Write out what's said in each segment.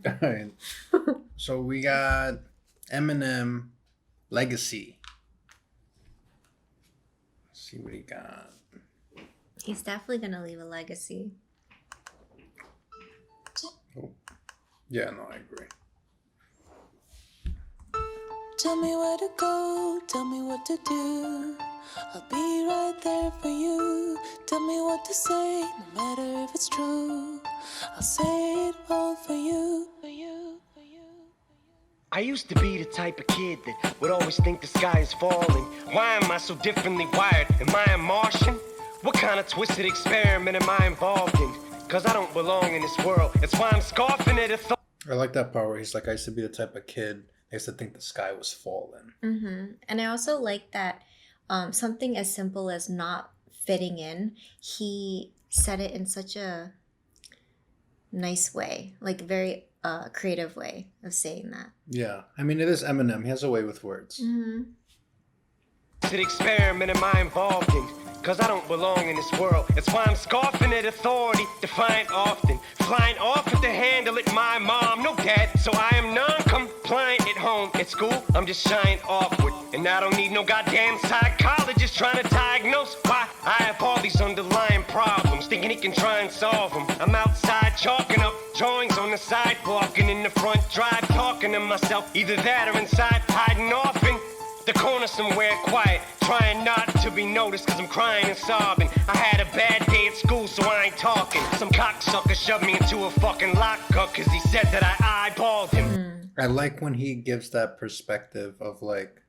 All right. So we got Eminem Legacy. Let's see what he got. He's definitely gonna leave a legacy. Oh. Yeah, no, I agree. Tell me where to go, tell me what to do. I'll be right there for you. Tell me what to say, no matter if it's true. I'll say it all for you, for you, for you. I used to be the type of kid that would always think the sky is falling. Why am I so differently wired? Am I a Martian? What kind of twisted experiment am I involved in? Cause I don't belong in this world. That's why I'm scoffing at a thought. I like that part where he's like, I used to be the type of kid I used to think the sky was falling. Mm-hmm. And I also like that something as simple as not fitting in, he said it in such a nice way, like very creative way of saying that. Yeah. I mean, it is Eminem. He has a way with words. Mm-hmm. What experiment am I involved in? Cause I don't belong in this world. That's why I'm scoffing at authority, defiant often. Flying off at the handle at my mom, no dad. So I am non-compliant at home. At school, I'm just shying awkward. And I don't need no goddamn psychologist trying to diagnose why I have all these underlying problems. Thinking he can try and solve them. I'm outside chalking up drawings on the sidewalk and in the front drive talking to myself. Either that or inside hiding off in the corner somewhere quiet, trying not to be noticed cause I'm crying and sobbing. I had a bad day at school so I ain't talking. Some cocksucker shoved me into a fucking lockup cause he said that I eyeballed him. I like when he gives that perspective of like,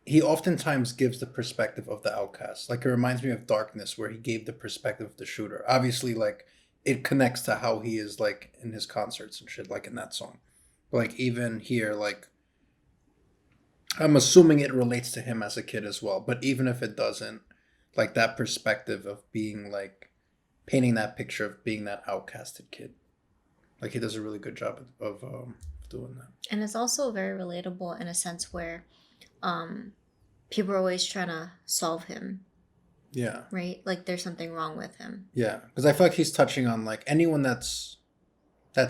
he oftentimes gives the perspective of the outcast. Like it reminds me of Darkness where he gave the perspective of the shooter. Obviously like it connects to how he is like in his concerts and shit, like in that song. But like even here, like I'm assuming it relates to him as a kid as well. But even if it doesn't, like that perspective of being like painting that picture of being that outcasted kid. Like he does a really good job of doing that. And it's also very relatable in a sense where people are always trying to solve him. Yeah. Right? Like there's something wrong with him. Yeah. Because I feel like he's touching on like anyone that's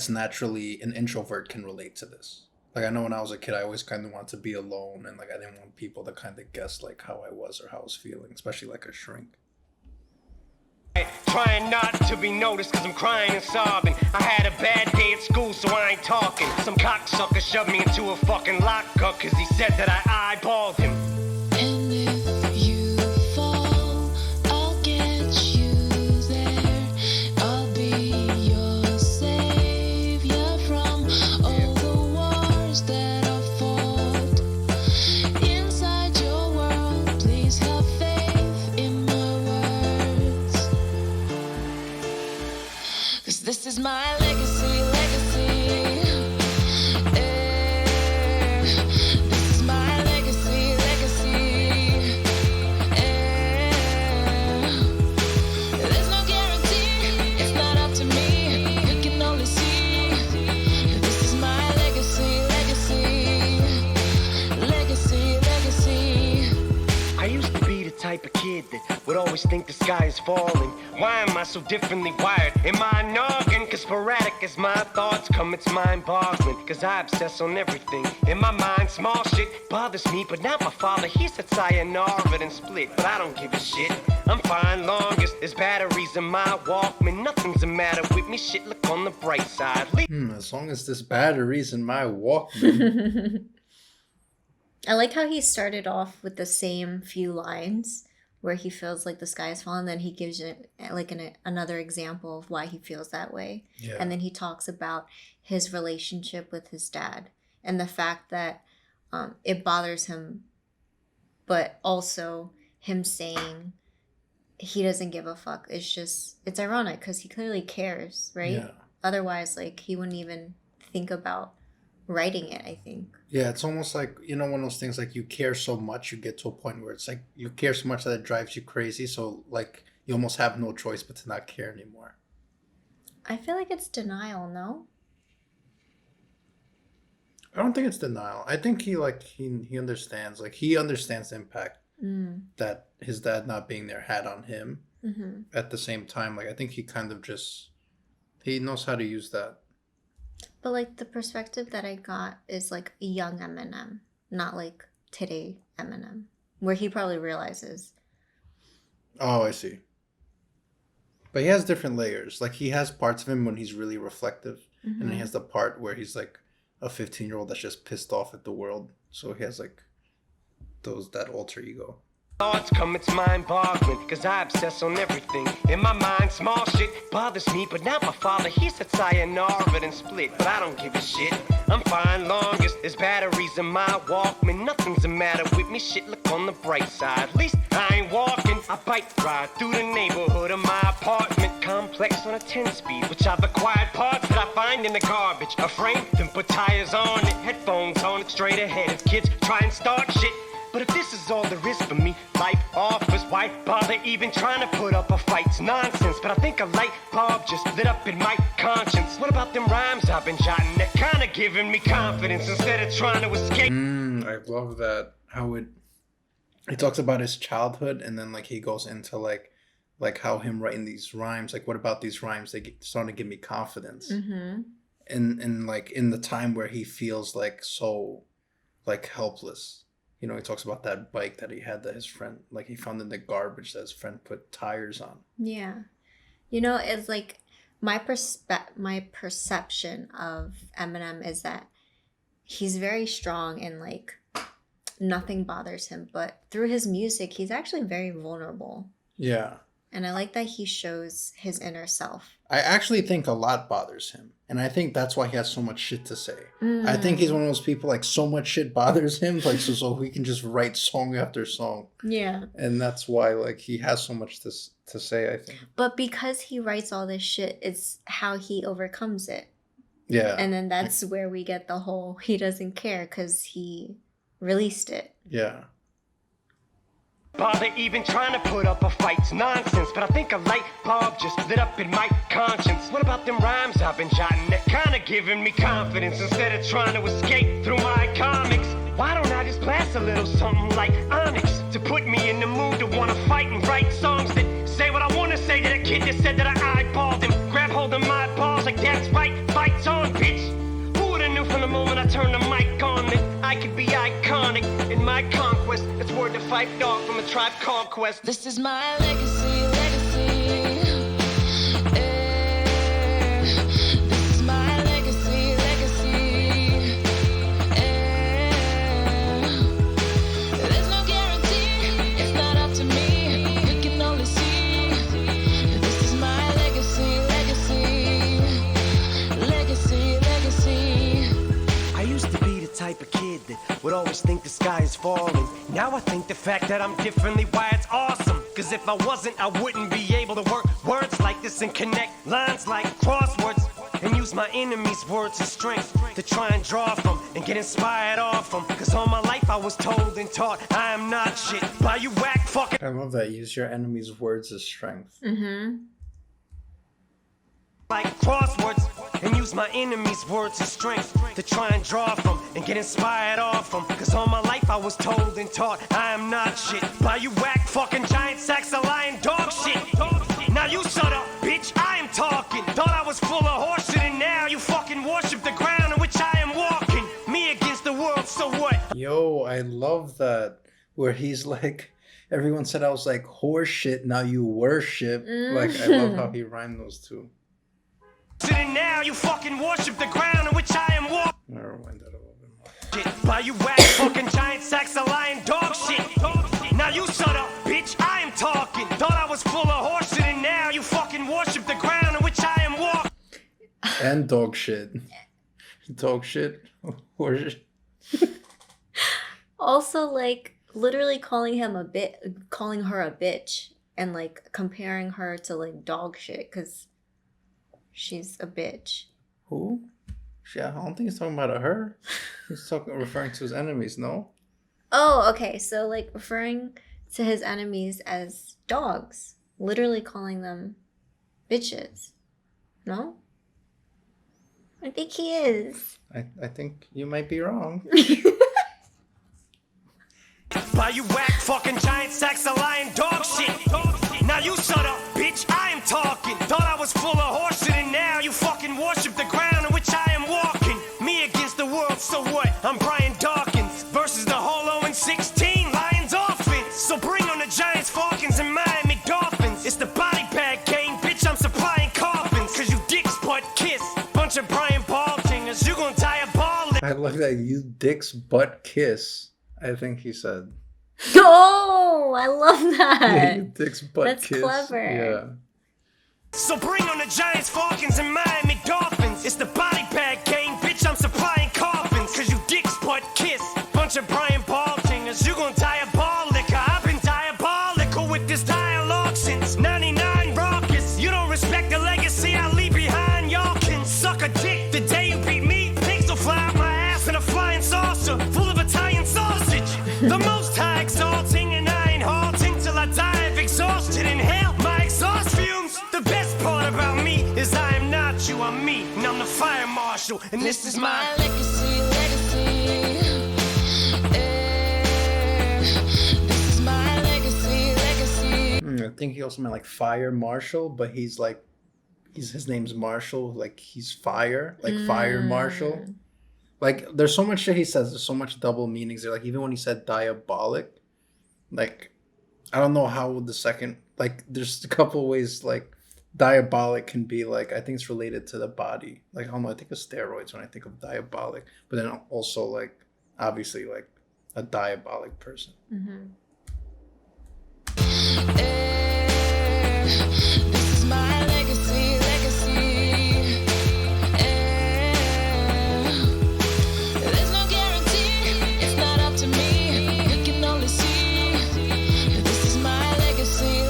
naturally an introvert can relate to this. Like I know when I was a kid, I always kind of wanted to be alone, and like I didn't want people to kind of guess like how I was or how I was feeling, especially like a shrink. Trying not to be noticed cause I'm crying and sobbing. I had a bad day at school so I ain't talking. Some cocksucker shoved me into a fucking lockup cause he said that I eyeballed him. And if you fall, I'll get you there. I'll be your savior from all the wars that I've fought. Inside your world, please have faith in my words. Cause this is my legacy, legacy. This is my legacy, legacy. There's no guarantee, it's not up to me. We can only see. This is my legacy, legacy. Legacy, legacy. I used to be the type of kid that would always think the sky is falling. Why am I so differently wired? Am I a noggin? Cause sporadic as my thoughts come, it's mind-boggling. Cause I obsess on everything. In my mind, small shit bothers me. But now my father, he said sayonara and split. But I don't give a shit. I'm fine long as there's batteries in my Walkman. Nothing's the matter with me. Shit, look on the bright side. As long as there's batteries in my Walkman. I like how he started off with the same few lines where he feels like the sky is falling, then he gives it like another example of why he feels that way. Yeah. And then he talks about his relationship with his dad and the fact that it bothers him, but also him saying he doesn't give a fuck. It's ironic because he clearly cares, right? Yeah. Otherwise, like, he wouldn't even think about writing it, I think. Yeah, it's almost like, one of those things, like you care so much, you get to a point where it's like you care so much that it drives you crazy. So like you almost have no choice but to not care anymore. I feel like it's denial, no? I don't think it's denial. I think he understands. Like he understands the impact that his dad not being there had on him. Mm-hmm. At the same time, like I think he kind of just he knows how to use that. But like the perspective that I got is like a young Eminem, not like today Eminem, where he probably realizes. Oh, I see. But he has different layers. Like he has parts of him when he's really reflective, and then he has the part where he's like a 15-year-old that's just pissed off at the world. So he has like that alter ego. Thoughts come, it's mind-boggling, cause I obsess on everything. In my mind, small shit bothers me, but not my father. He said sayonara and split, but I don't give a shit. I'm fine, longest there's batteries in my Walkman. Nothing's the matter with me, shit, look on the bright side. At least I ain't walking, I bike ride through the neighborhood of my apartment complex on a 10-speed, which I've acquired parts that I find in the garbage. A frame, then put tires on it, headphones on it, straight ahead. If kids try and start shit, but if this is all there is for me, life offers, why bother even trying to put up a fight? It's nonsense, but I think a light bulb just lit up in my conscience. What about them rhymes I've been jotting that kinda giving me confidence instead of trying to escape? I love that. How he talks about his childhood, and then like he goes into like how him writing these rhymes. Like, what about these rhymes? Starting to give me confidence. Mm-hmm. And like in the time where he feels like so like helpless. You know, he talks about that bike that he had that his friend, like he found in the garbage that his friend put tires on. Yeah. You know, it's like my perception of Eminem is that he's very strong and like nothing bothers him, but through his music, he's actually very vulnerable. Yeah. And I like that he shows his inner self. I actually think a lot bothers him. And I think that's why he has so much shit to say. I think he's one of those people like so much shit bothers him, like so he can just write song after song. Yeah. And that's why like he has so much to say, I think. But because he writes all this shit, it's how he overcomes it. Yeah. And then that's where we get the whole he doesn't care because he released it. Yeah. Bother even trying to put up a fight? It's nonsense, but I think a light bulb just lit up in my conscience. What about them rhymes I've been jotting that kinda giving me confidence instead of trying to escape through my comics? Why don't I just blast a little something like Onyx to put me in the mood to wanna fight and write songs that say what I wanna say to that kid that said that I eyeballed him? Grab hold of my balls like that's right, fight's on, bitch. Who would've knew from the moment I turned the mic on that I could be iconic in my conquest? It's word to Fight Dog from a Tribe Called Quest. This is my legacy, legacy. This is my legacy, legacy. There's no guarantee, it's not up to me. We can only see. This is my legacy, legacy. Legacy, legacy. I used to be the type of kid that would always think the sky is falling. Now I think the fact that I'm differently, why it's awesome. Cause if I wasn't, I wouldn't be able to work words like this and connect lines like crosswords. And use my enemies' words as strength to try and draw from and get inspired off from. Cause all my life I was told and taught I am not shit by you whack fucking I love that. Use your enemy's words as strength. Mm-hmm. like crosswords. And use my enemies' words as strength to try and draw from and get inspired off from. Cause all my life I was told and taught I am not shit by you whack fucking giant sacks of lying dog shit. Now you shut up, bitch, I am talking. Thought I was full of horseshit and now you fucking worship the ground on which I am walking. Me against the world, so what? Yo, I love that. Where he's like, everyone said I was like horse shit, now you worship. Like, I love how he rhymed those two. And now you fucking worship the ground on which I am walking. I'll rewind that a little bit more. Shit, by you whack fucking giant sacks of lying dog shit. Now you shut up, bitch, I am talking. Thought I was full of horseshit and now you fucking worship the ground on which I am walking. And dog shit. Dog shit. Horse shit. Also, like literally calling her a bitch, and like comparing her to like dog shit because she's a bitch. Who? Yeah, I don't think he's talking about her. He's referring to his enemies, no? Oh, okay. So like referring to his enemies as dogs, literally calling them bitches. No? I think he is. I think you might be wrong. By you whack fucking giant sacks of lying dog shit. Now you shut up, bitch. I am talking. Thought I was full of horseshit, and now you fucking worship the ground on which I am walking. Me against the world, so what? I'm Brian Dawkins versus the Holo and 16 Lions offense. So bring on the Giants, Falcons, and Miami Dolphins. It's the body bag game, bitch. I'm supplying coffins. Cause you dicks butt kiss. Bunch of Brian Baltingers. You gon' die a ball. I love that. You dicks butt kiss. I think he said. Oh, I love that. You dicks butt That's kiss. clever. Yeah. So bring on the Giants, Falcons, and Miami Dolphins. It's the body bag game, bitch. I'm supplying coffins. Cause you dicks butt kiss. Bunch of Brian Baltingers. You gon' diabolical. I've been diabolical with this dialogue since 99 raucous. You don't respect the legacy I leave behind. Y'all can suck a dick the day you beat me. Pigs will fly out my ass in a flying saucer full of Italian sausage. The most high exalting, and I ain't halting till I die of exhaustion. Inhale my exhaust fumes. The best part about me is I am not you, I'm me, and I'm the fire marshal, and this is my legacy. This is my legacy. I think he also meant like fire marshal, but he's like, his name's Marshall, like he's fire, like fire marshal. Like there's so much shit he says. There's so much double meanings there. Like even when he said diabolic, like I don't know how the second, like there's a couple ways like diabolic can be like, I think it's related to the body. Like I don't know, I think of steroids when I think of diabolic, but then also like obviously like a diabolic person. This is my legacy. There's no guarantee, it's not up to me. You can only see. This is my legacy.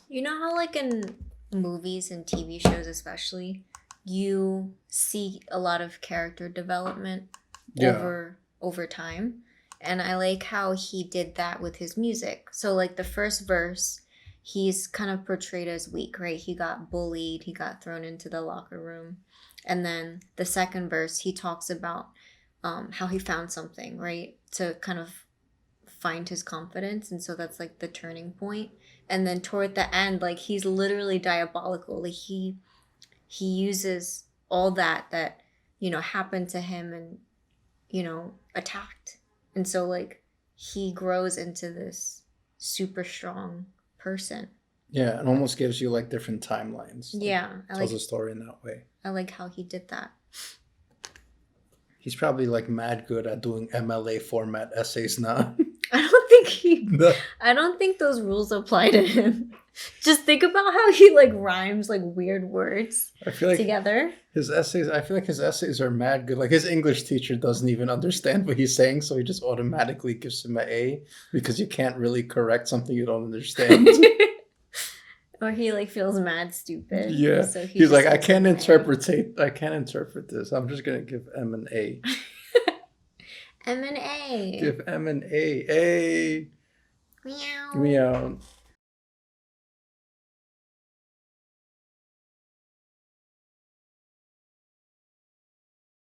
You know how like in movies and TV shows especially, you see a lot of character development over time. And I like how he did that with his music. So like the first verse, he's kind of portrayed as weak, right? He got bullied, he got thrown into the locker room. And then the second verse, he talks about how he found something, right? To kind of find his confidence. And so that's like the turning point. And then toward the end, like he's literally diabolical. Like he uses all that, you know, happened to him and, you know, attacked. And so like he grows into this super strong person. Yeah, it almost gives you like different timelines. Yeah. Tells a story in that way. I like how he did that. He's probably like mad good at doing MLA format essays now. I don't think those rules apply to him. Just think about how he like rhymes like weird words together. I feel like his essays are mad good. Like his English teacher doesn't even understand what he's saying, so he just automatically gives him an A because you can't really correct something you don't understand. Or he like feels mad stupid. Yeah. So he's like, I can't interpret this. I'm just gonna give M an A. M and A. Give M an A. A. Meow. Meow.